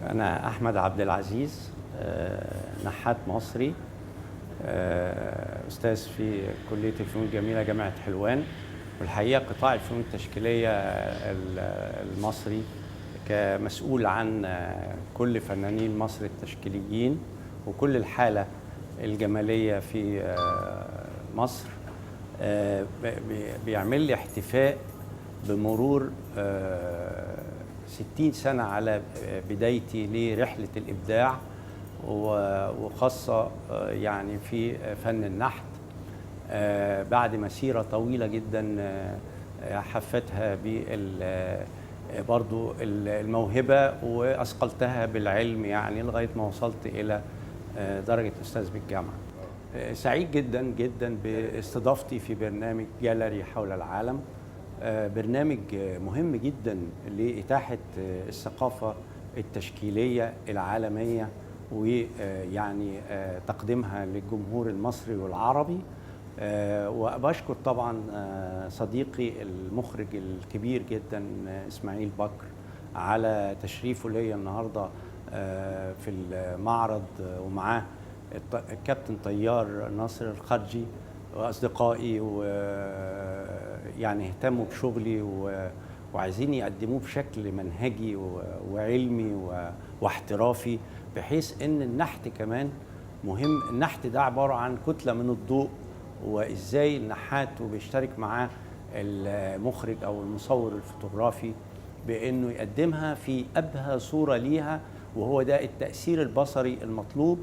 أنا أحمد عبد العزيز، نحات مصري، أستاذ في كلية الفنون الجميلة جامعة حلوان. والحقيقة قطاع الفنون التشكيلية المصري كمسؤول عن كل فنانين مصر التشكيليين وكل الحالة الجمالية في مصر. بيعمل لي احتفاء بمرور 60 سنة على بدايتي لرحلة الإبداع، وخاصة يعني في فن النحت، بعد مسيرة طويلة جدا حفتها برضو الموهبة وأثقلتها بالعلم، يعني لغاية ما وصلت إلى درجة أستاذ بالجامعة. سعيد جدا جدا باستضافتي في برنامج جاليري حول العالم، برنامج مهم جدا لإتاحة الثقافة التشكيلية العالمية ويعني تقديمها للجمهور المصري والعربي. وبشكر طبعا صديقي المخرج الكبير جدا إسماعيل بكر على تشريفه لي النهارده في المعرض، ومعاه الكابتن طيار ناصر الخرجي واصدقائي، ويعني اهتموا بشغلي وعايزين يقدموه بشكل منهجي وعلمي واحترافي، بحيث ان النحت كمان مهم. النحت ده عباره عن كتله من الضوء، وازاي النحات وبيشترك معاه المخرج او المصور الفوتوغرافي بانه يقدمها في ابهى صوره ليها، وهو ده التاثير البصري المطلوب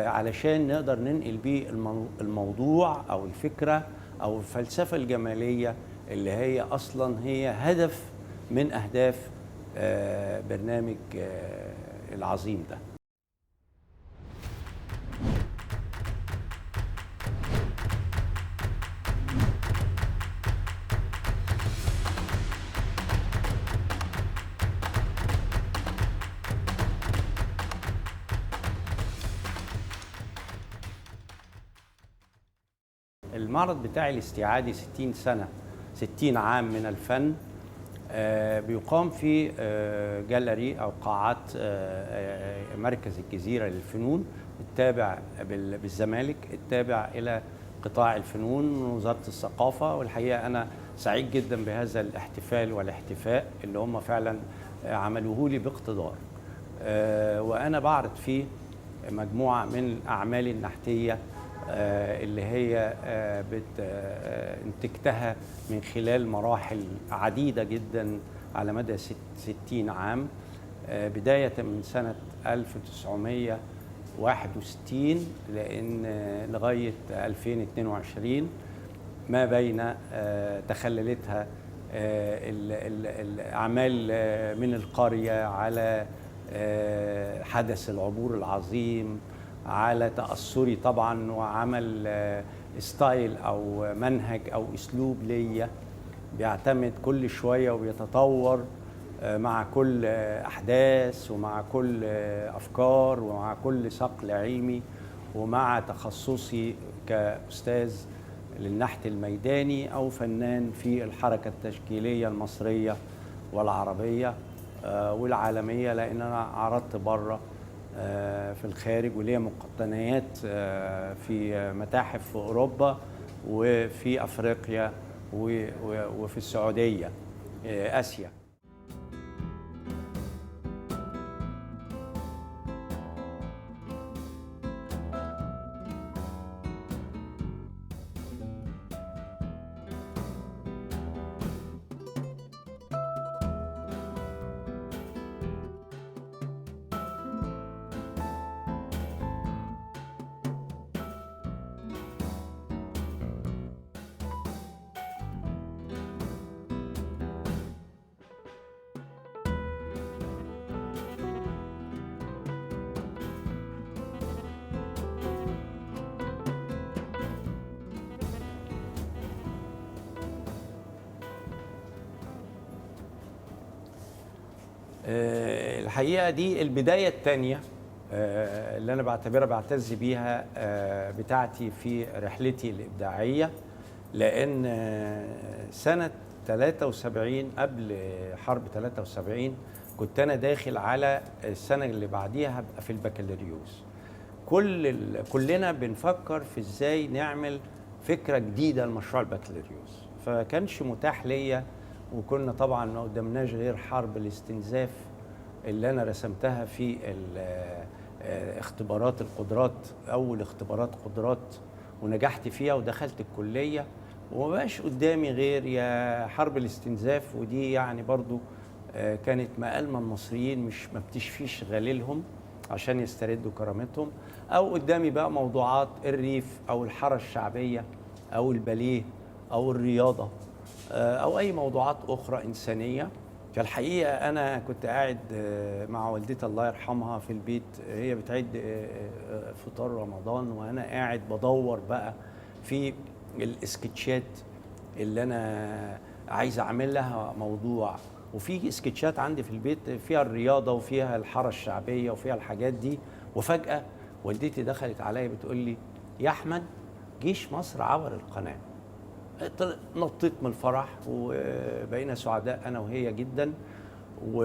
علشان نقدر ننقل بيه الموضوع أو الفكرة أو الفلسفة الجمالية اللي هي أصلا هي هدف من أهداف برنامج العظيم ده. المعرض بتاعي الاستيعادي 60 سنة، 60 عام من الفن، بيقام في جاليري أو قاعات مركز الجزيرة للفنون التابع بالزمالك، التابع إلى قطاع الفنون وزارة الثقافة. والحقيقة أنا سعيد جدا بهذا الاحتفال والاحتفاء اللي هم فعلا عملوه لي باقتدار. وأنا بعرض فيه مجموعة من الأعمال النحتية اللي هي انتجتها من خلال مراحل عديدة جدا على مدى 60 عام، بداية من سنة 1961 لغاية 2022، ما بين تخللتها الأعمال من القرية على حدث العبور العظيم، على تأثري طبعا وعمل ستايل أو منهج أو أسلوب ليا بيعتمد كل شوية وبيتطور مع كل أحداث ومع كل أفكار ومع كل صقل علمي، ومع تخصصي كأستاذ للنحت الميداني أو فنان في الحركة التشكيلية المصرية والعربية والعالمية، لأن أنا عرضت بره في الخارج وليا مقتنيات في متاحف في أوروبا وفي أفريقيا وفي السعودية، آسيا. الحقيقة دي البداية الثانية اللي أنا بعتز بيها بتاعتي في رحلتي الإبداعية، لأن سنة 73 قبل حرب 73 كنت انا داخل على السنه اللي بعديها هبقى في البكالوريوس. كلنا بنفكر في ازاي نعمل فكره جديده لمشروع البكالوريوس، فكانش متاح ليا، وكنا طبعا ما قدامناش غير حرب الاستنزاف اللي انا رسمتها في اختبارات القدرات، اول اختبارات قدرات، ونجحت فيها ودخلت الكليه، وما بقاش قدامي غير يا حرب الاستنزاف، ودي يعني برضو كانت مقالمة المصريين ما بتشفيش غليلهم عشان يستردوا كرامتهم، او قدامي بقى موضوعات الريف او الحاره الشعبيه او الباليه او الرياضه او اي موضوعات اخرى انسانيه. فالحقيقه انا كنت قاعد مع والدتي الله يرحمها في البيت، هي بتعد فطار رمضان، وانا قاعد بدور بقى في الاسكتشات اللي انا عايز اعمل لها موضوع. وفي سكتشات عندي في البيت فيها الرياضه وفيها الحاره الشعبيه وفيها الحاجات دي. وفجاه والدتي دخلت عليا بتقول لي: يا احمد، جيش مصر عبر القناه. نطيت من الفرح وبقينا سعداء انا وهي جدا. و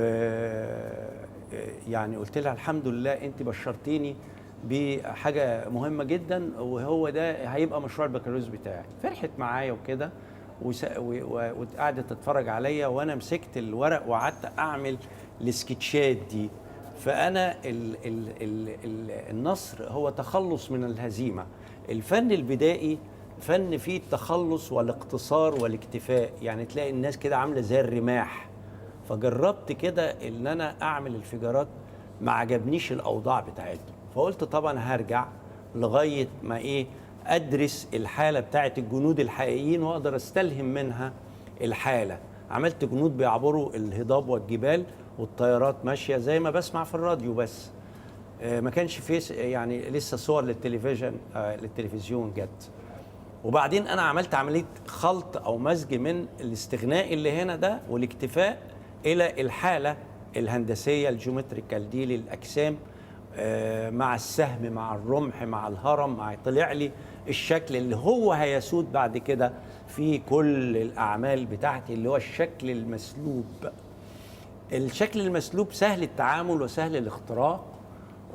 يعني قلت لها: الحمد لله انت بشرتيني بحاجه مهمه جدا، وهو ده هيبقى مشروع البكالوريوس بتاعي. فرحت معايا وكده، وقعدت تتفرج عليا وانا مسكت الورق وقعدت اعمل السكتشات دي. فانا النصر هو تخلص من الهزيمه. الفن البدائي فن فيه التخلص والاقتصار والاكتفاء، يعني تلاقي الناس كده عامله زي الرماح. فجربت كده ان انا اعمل الفيجرات، ما عجبنيش الاوضاع بتاعتهم، فقلت طبعا هرجع لغايه ما ادرس الحاله بتاعت الجنود الحقيقيين واقدر استلهم منها الحاله. عملت جنود بيعبروا الهضاب والجبال والطيارات ماشيه زي ما بسمع في الراديو، بس ما كانش في يعني لسه صور للتلفزيون جت. وبعدين انا عملت عمليه خلط او مزج من الاستغناء اللي هنا ده والاكتفاء الى الحاله الهندسيه الجيومتريكال دي للاجسام، مع السهم مع الرمح مع الهرم، مع طلع لي الشكل اللي هو هيسود بعد كده في كل الاعمال بتاعتي، اللي هو الشكل المسلوب. الشكل المسلوب سهل التعامل وسهل الاختراق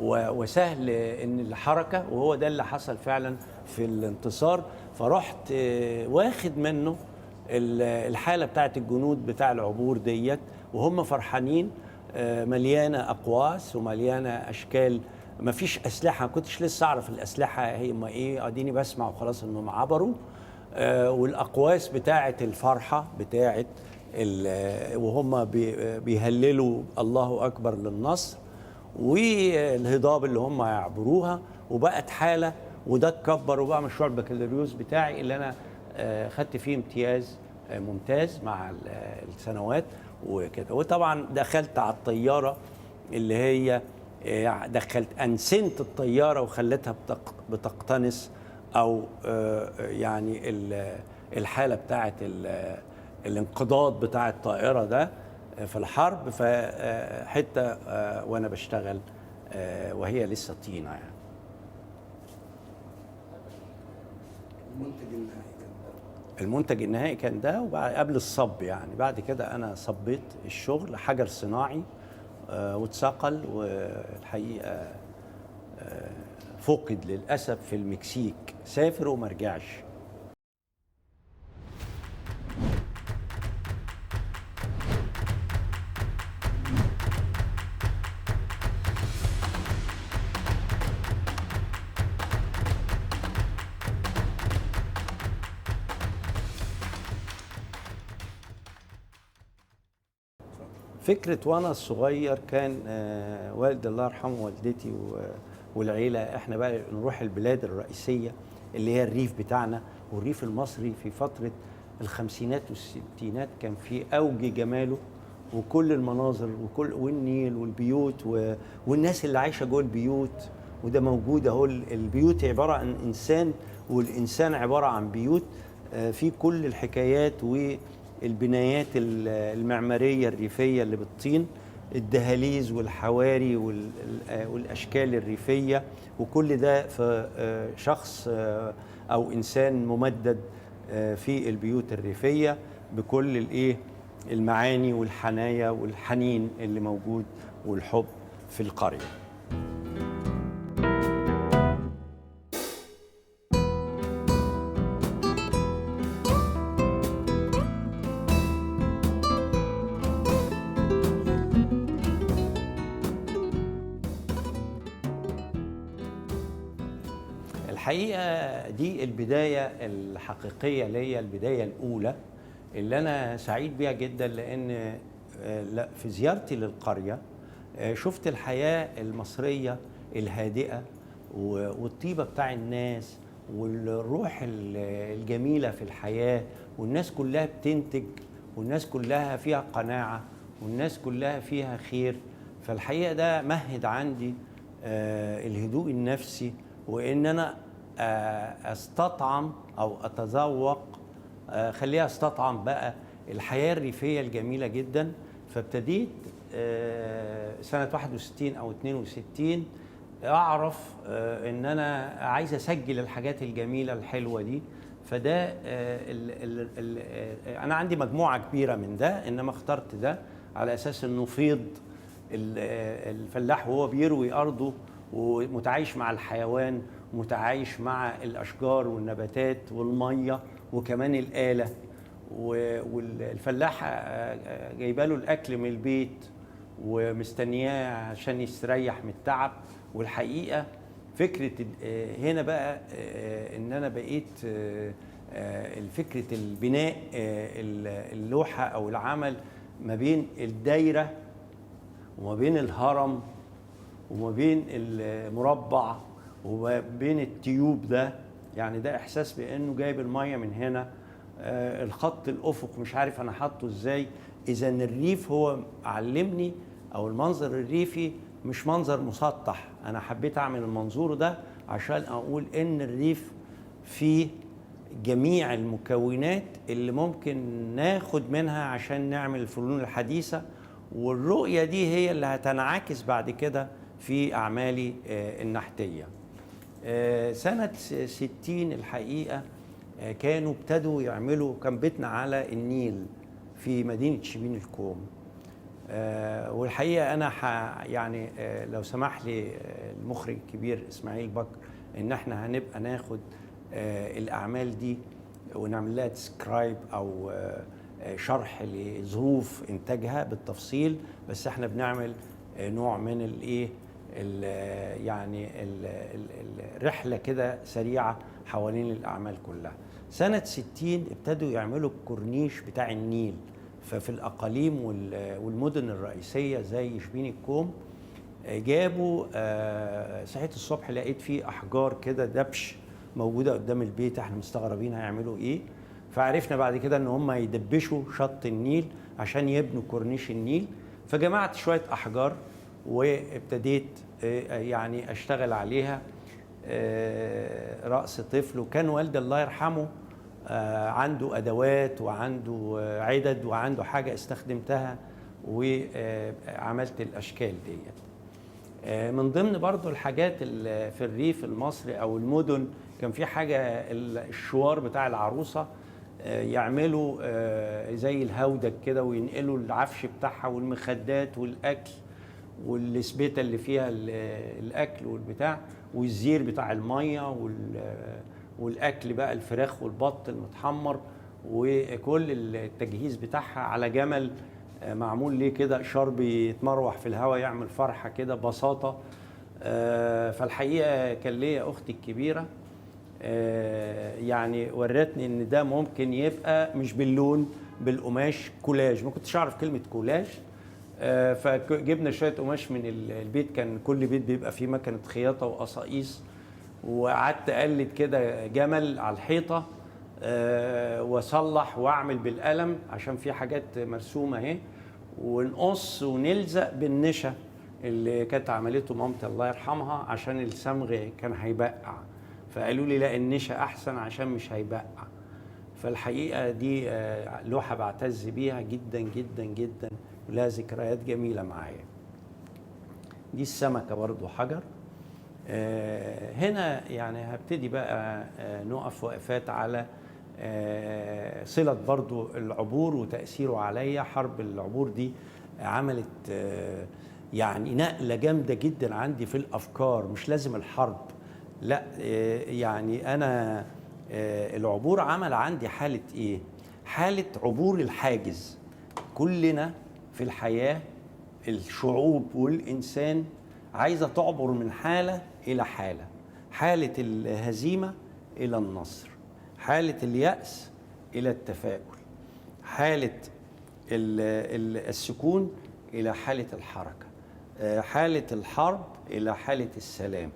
وسهل ان الحركه، وهو ده اللي حصل فعلا في الانتصار. فرحت واخد منه الحاله بتاعت الجنود بتاع العبور ديت، وهم فرحانين، مليانه اقواس ومليانه اشكال. ما فيش اسلحه، ما كنتش لسه اعرف الاسلحه هي ما ايه، اديني بسمع وخلاص انهم عبروا. والاقواس بتاعت الفرحه بتاعت وهم بيهللوا الله اكبر للنصر، والهضاب اللي هم يعبروها، وبقت حاله. وده اتكبر وبقى مشروع البكالوريوس بتاعي اللي انا خدت فيه امتياز ممتاز مع السنوات وكده. وطبعا دخلت على الطياره اللي هي انسنت الطياره وخلتها بتقتنص او يعني الحاله بتاعه الانقضاض بتاع الطائره ده في الحرب. فحتى وانا بشتغل وهي لسه طينه يعني. المنتج النهائي كان ده، وبعد قبل الصب يعني بعد كده انا صبيت الشغل حجر صناعي واتثقل، والحقيقه فقد للاسف في المكسيك، سافر وما رجعش. فكرة وأنا صغير كان والدي الله يرحمه والدتي والعيلة، احنا بقى نروح البلاد الرئيسية اللي هي الريف بتاعنا. والريف المصري في فترة الخمسينات والستينات كان في أوج جماله، وكل المناظر والنيل والبيوت والناس اللي عايشة جوه البيوت، وده موجود اهو. البيوت عبارة عن إنسان، والإنسان عبارة عن بيوت، في كل الحكايات والبنايات المعمارية الريفية اللي بالطين، الدهاليز والحواري والأشكال الريفية، وكل ده في شخص أو إنسان ممدد في البيوت الريفية بكل المعاني والحنايا والحنين اللي موجود والحب في القرية. الحقيقة دي البداية الحقيقية ليا، البداية الأولى اللي أنا سعيد بيها جدا، لأن في زيارتي للقرية شفت الحياة المصرية الهادئة والطيبة بتاع الناس والروح الجميلة في الحياة، والناس كلها بتنتج، والناس كلها فيها قناعة، والناس كلها فيها خير. فالحقيقة ده مهد عندي الهدوء النفسي، وإن أنا أستطعم أو أتذوق، خليها أستطعم بقى الحياة الريفية الجميلة جدا. فابتديت سنة 61 أو 62 أعرف إن أنا عايز أسجل الحاجات الجميلة الحلوة دي. فده أنا عندي مجموعة كبيرة من ده، إنما اخترت ده على أساس إنه فيض الفلاح وهو بيروي أرضه ومتعايش مع الحيوان، متعايش مع الأشجار والنباتات والمية وكمان الآلة، والفلاح جايباله الأكل من البيت ومستنياه عشان يستريح من التعب. والحقيقة فكرة هنا بقى إن أنا بقيت الفكرة البناء اللوحة أو العمل ما بين الدايرة وما بين الهرم وما بين المربع وما بين التيوب ده. يعني ده إحساس بأنه جايب المية من هنا، الخط الأفق مش عارف أنا حاطه إزاي. إذا الريف هو علمني، أو المنظر الريفي مش منظر مسطح. أنا حبيت أعمل المنظور ده عشان أقول إن الريف فيه جميع المكونات اللي ممكن ناخد منها عشان نعمل الفنون الحديثة، والرؤية دي هي اللي هتنعكس بعد كده في أعمالي النحتية. سنة 60 الحقيقة كانوا ابتدوا يعملوا، كان بيتنا على النيل في مدينة شبين الكوم. والحقيقة أنا يعني لو سمح لي المخرج الكبير إسماعيل بكر إن احنا هنبقى ناخد الأعمال دي ونعمل لها ديسكرايب أو شرح لظروف إنتاجها بالتفصيل، بس احنا بنعمل نوع من الإيه يعني الرحلة كده سريعة حوالين الأعمال كلها. سنة 60 ابتدوا يعملوا الكورنيش بتاع النيل، ففي الأقاليم والمدن الرئيسية زي شبين الكوم جابوا صحيت الصبح لقيت فيه أحجار كده دبش موجودة قدام البيت، احنا مستغربين هيعملوا إيه. فعرفنا بعد كده إن هم يدبشوا شط النيل عشان يبنوا كورنيش النيل. فجمعت شوية أحجار وابتديت يعني أشتغل عليها رأس طفل. وكان والدي الله يرحمه عنده أدوات وعنده عدد وعنده حاجة استخدمتها وعملت الأشكال ديت. من ضمن برضو الحاجات اللي في الريف المصري أو المدن كان في حاجة الشوار بتاع العروسة، يعملوا زي الهودج كده وينقلوا العفش بتاعها والمخدات والأكل والسبيتة اللي فيها الأكل والبتاع والزير بتاع المية والأكل بقى الفراخ والبط المتحمر وكل التجهيز بتاعها على جمل معمول ليه كده شرب يتمروح في الهواء يعمل فرحة كده بساطة. فالحقيقة كان ليا أختي الكبيرة يعني ورتني إن ده ممكن يبقى مش باللون، بالقماش، كولاج. ما كنتش أعرف كلمة كولاج. فجبنا شوية قماش من البيت، كان كل بيت بيبقى فيه مكنة خياطة وقصاقيس، وقعدت أقلد كده جمل على الحيطة واصلح واعمل بالقلم عشان في حاجات مرسومة اهي، ونقص ونلزق بالنشا اللي كانت عملته مامتي الله يرحمها عشان الصمغ كان هيبقع. فقالوا لي لا النشا أحسن عشان مش هيبقع. فالحقيقة دي لوحة بعتز بيها جدا جدا جدا ولها ذكريات جميلة معايا. دي السمكة برضو حجر. هنا يعني هبتدي بقى نقف وقفات على صلة برضو العبور وتأثيره عليا. حرب العبور دي عملت يعني نقلة جامدة جدا عندي في الأفكار. مش لازم الحرب، لا، يعني أنا العبور عمل عندي حالة إيه؟ حالة عبور الحاجز. كلنا في الحياة، الشعوب والإنسان عايزة تعبر من حالة إلى حالة، حالة الهزيمة إلى النصر، حالة اليأس إلى التفاؤل، حالة السكون إلى حالة الحركة، حالة الحرب إلى حالة السلام.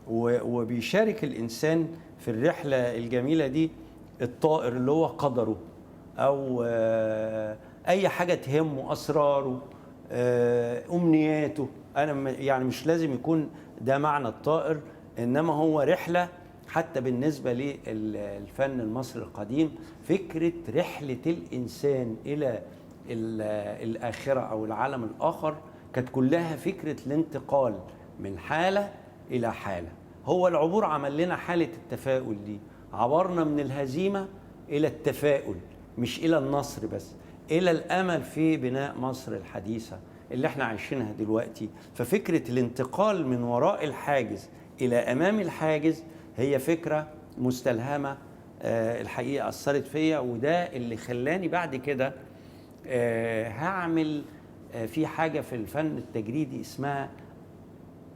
وبيشارك الإنسان في الرحلة الجميلة دي الطائر اللي هو قدره، أو أي حاجة تهمه، أسراره، أمنياته. أنا يعني مش لازم يكون ده معنى الطائر، إنما هو رحلة. حتى بالنسبة للفن المصري القديم، فكرة رحلة الإنسان إلى الآخرة أو العالم الآخر كانت كلها فكرة الانتقال من حالة إلى حالة. هو العبور عمل لنا حالة التفاؤل دي، عبرنا من الهزيمة إلى التفاؤل، مش إلى النصر بس، إلى الأمل في بناء مصر الحديثة اللي احنا عايشينها دلوقتي. ففكرة الانتقال من وراء الحاجز إلى أمام الحاجز هي فكرة مستلهمة الحقيقة أثرت فيا، وده اللي خلاني بعد كده هعمل في حاجة في الفن التجريدي اسمها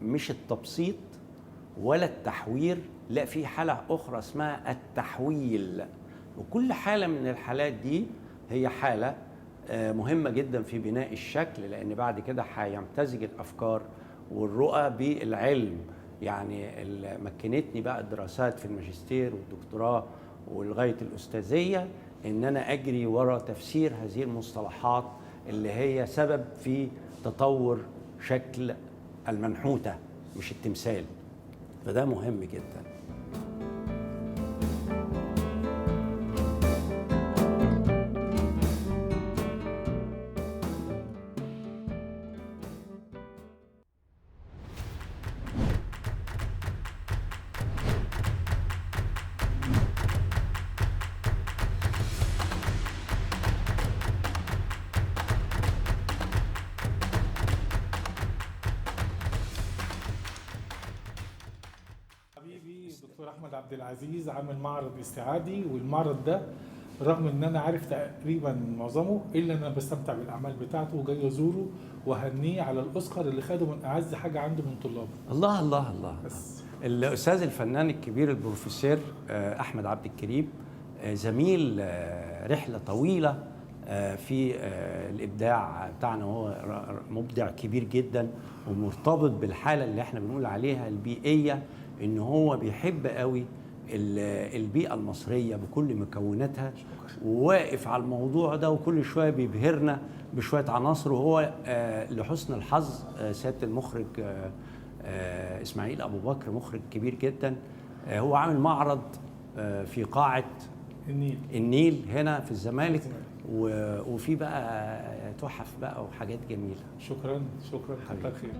مش التبسيط ولا التحوير، لا، في حالة أخرى اسمها التحويل. وكل حالة من الحالات دي هي حالة مهمة جدا في بناء الشكل، لأن بعد كده هيمتزج الأفكار والرؤى بالعلم. يعني مكنتني بقى الدراسات في الماجستير والدكتوراه ولغاية الأستاذية إن أنا أجري وراء تفسير هذه المصطلحات اللي هي سبب في تطور شكل المنحوتة مش التمثال. فده مهم جدا. دكتور احمد عبد العزيز عامل معرض استعادي، والمعرض ده رغم ان انا عارف تقريبا معظمه الا انا بستمتع بالاعمال بتاعته وجاي ازوره واهنيه على الاوسكار اللي خده من اعز حاجه عنده من طلابه. الله الله الله. بس الاستاذ الفنان الكبير البروفيسور احمد عبد الكريم زميل رحله طويله في الابداع بتاعنا. هو مبدع كبير جدا ومرتبط بالحاله اللي احنا بنقول عليها البيئيه، ان هو بيحب قوي البيئه المصريه بكل مكوناتها، وواقف على الموضوع ده وكل شويه بيبهرنا بشويه عناصر. وهو لحسن الحظ سياده المخرج اسماعيل ابو بكر مخرج كبير جدا، هو عامل معرض في قاعه النيل هنا في الزمالك، وفي بقى تحف بقى وحاجات جميله. شكرا كتر خير.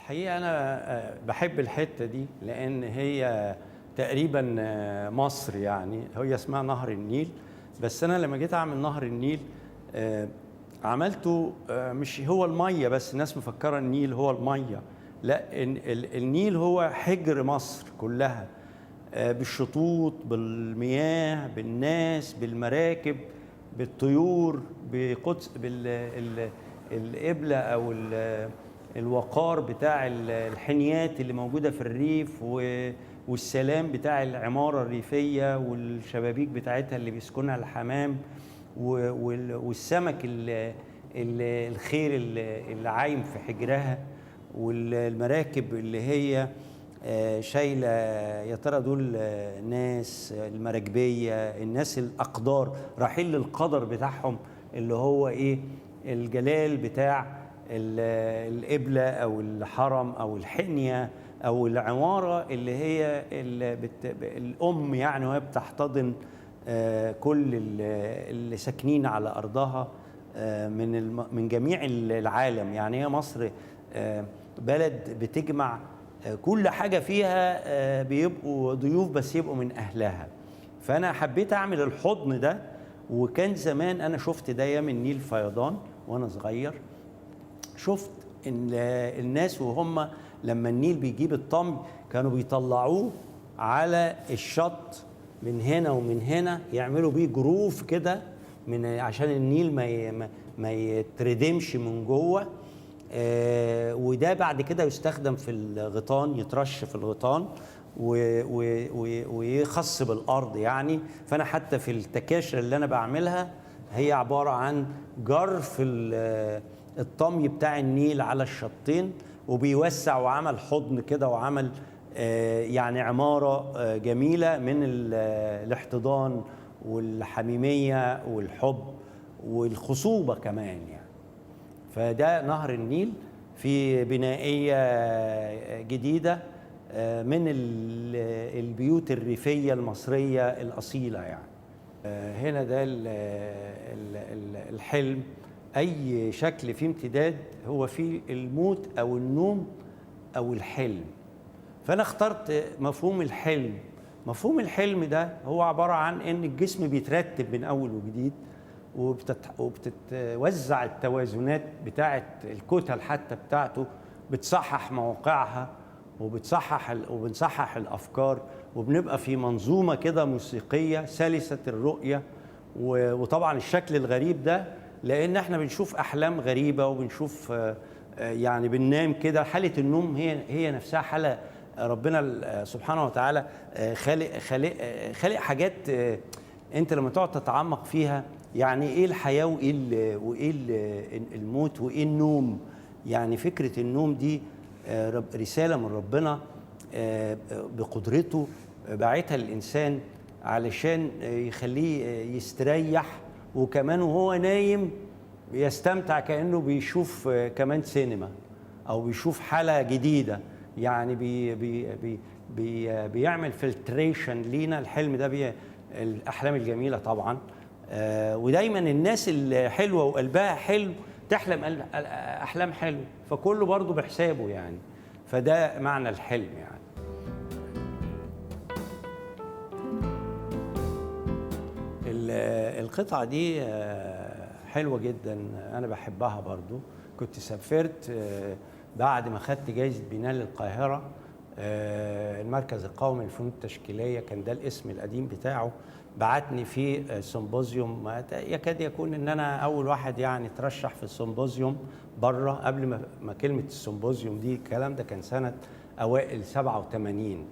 الحقيقة أنا بحب الحتة دي لأن هي تقريبا مصر، يعني هي اسمها نهر النيل. بس أنا لما جيت أعمل نهر النيل عملته مش هو المية بس، الناس مفكرة النيل هو المية، لا، النيل هو حجر مصر كلها، بالشطوط، بالمياه، بالناس، بالمراكب، بالطيور، بقدس، بالقبلة أو الوقار بتاع الحنيات اللي موجودة في الريف، والسلام بتاع العمارة الريفية والشبابيك بتاعتها اللي بيسكنها الحمام، والسمك الخير اللي عايم في حجرها، والمراكب اللي هي شايلة، يا ترى دول ناس المراكبية، الناس الأقدار رايحين للقدر بتاعهم اللي هو إيه؟ الجلال بتاع القبلة أو الحرم أو الحنية أو العمارة اللي هي الأم، يعني وهي بتحتضن كل اللي ساكنين على أرضها من جميع العالم. يعني هي مصر بلد بتجمع كل حاجة فيها، بيبقوا ضيوف بس يبقوا من أهلها. فأنا حبيت أعمل الحضن ده. وكان زمان أنا شفت ده أيام النيل فيضان وأنا صغير، شفت إن الناس وهم لما النيل بيجيب الطمي كانوا بيطلعوه على الشط من هنا ومن هنا، يعملوا بيه جروف كده عشان النيل ما يتردمش من جوه. وده بعد كده يستخدم في الغيطان، يترش في الغيطان ويخص بالارض يعني. فانا حتى في التكاشر اللي انا بعملها هي عباره عن جرف الطمي بتاع النيل على الشطين، وبيوسع، وعمل حضن كده، وعمل يعني عماره جميله من الاحتضان والحميميه والحب والخصوبه كمان يعني. فده نهر النيل في بنائية جديدة من البيوت الريفية المصرية الأصيلة يعني. هنا ده الحلم، أي شكل فيه امتداد هو فيه الموت أو النوم أو الحلم. فأنا اخترت مفهوم الحلم. مفهوم الحلم ده هو عبارة عن إن الجسم بيترتب من أول وجديد، وبتتوزع التوازنات بتاعه الكتل حتى بتاعته، بتصحح مواقعها، وبنصحح الافكار، وبنبقى في منظومه كده موسيقيه سلسه الرؤيه. وطبعا الشكل الغريب ده لان احنا بنشوف احلام غريبه، وبنشوف يعني بننام كده. حاله النوم هي نفسها حاله ربنا سبحانه وتعالى خالق حاجات انت لما تقعد تتعمق فيها، يعني ايه الحياه وايه الموت وايه النوم. يعني فكره النوم دي رساله من ربنا بقدرته باعتها للانسان علشان يخليه يستريح، وكمان وهو نايم يستمتع كانه بيشوف كمان سينما او بيشوف حاله جديده. يعني بيعمل فلتريشن لينا. الحلم ده الاحلام الجميله طبعا، ودايما الناس اللي حلوه وقلبها حلو تحلم احلام حلوه، فكله برضه بحسابه يعني. فده معنى الحلم يعني. القطعه دي حلوه جدا، انا بحبها برضه. كنت سافرت بعد ما خدت جايزه بناء للقاهره، المركز القومي للفنون التشكيليه كان ده الاسم القديم بتاعه، بعتني في سيمبوزيوم. يكاد يكون ان انا اول واحد يعني ترشح في السيمبوزيوم بره، قبل ما كلمه السيمبوزيوم دي، الكلام ده كان سنه اوائل 87.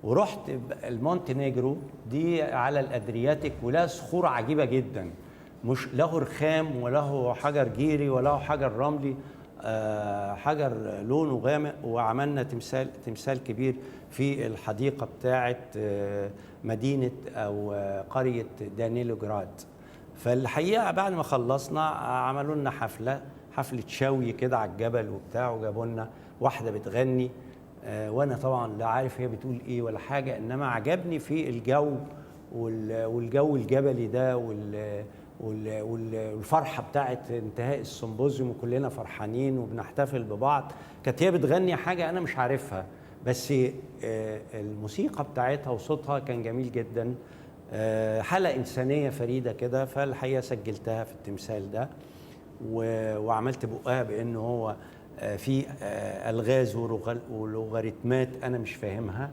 ورحت المونتينيجرو دي على الادرياتيك، ولها صخور عجيبه جدا، مش له رخام وله حجر جيري وله حجر رملي، حجر لونه غامق. وعملنا تمثال كبير في الحديقة بتاعة مدينة أو قرية دانيلوغراد. فالحقيقة بعد ما خلصنا عملوا لنا حفلة شوي كده على الجبل وبتاع، وجابوا لنا واحدة بتغني، وأنا طبعا لا عارف هي بتقول إيه ولا حاجة، إنما عجبني في الجو والجو الجبلي ده والفرحه بتاعت انتهاء السيمبوزيوم وكلنا فرحانين وبنحتفل ببعض. كانت هي بتغني حاجه انا مش عارفها، بس الموسيقى بتاعتها وصوتها كان جميل جدا. حالة إنسانية فريدة كده، فالحقيقة سجلتها في التمثال ده وعملت بقها بأنه هو في ألغاز ولوغاريتمات أنا مش فاهمها،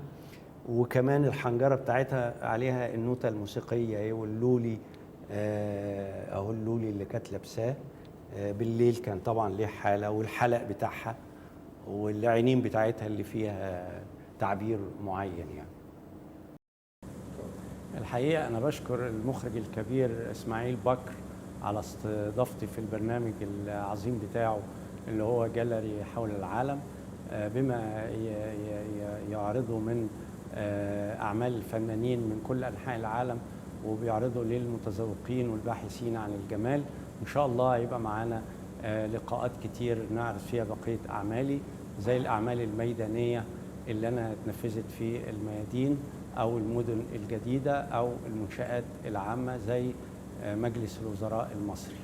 وكمان الحنجرة بتاعتها عليها النوتة الموسيقية واللولي أهو اللولي اللي كانت لابساه بالليل كان طبعا ليه حالة، والحلق بتاعها والعينين بتاعتها اللي فيها تعبير معين يعني. الحقيقة أنا بشكر المخرج الكبير إسماعيل بكر على استضافتي في البرنامج العظيم بتاعه اللي هو جاليري حول العالم، بما يعرضه من أعمال الفنانين من كل أنحاء العالم، وبيعرضوا للمتذوقين والباحثين عن الجمال. إن شاء الله هيبقى معانا لقاءات كتير نعرض فيها بقية أعمالي، زي الأعمال الميدانية اللي أنا اتنفذت في الميادين أو المدن الجديدة أو المنشآت العامة زي مجلس الوزراء المصري.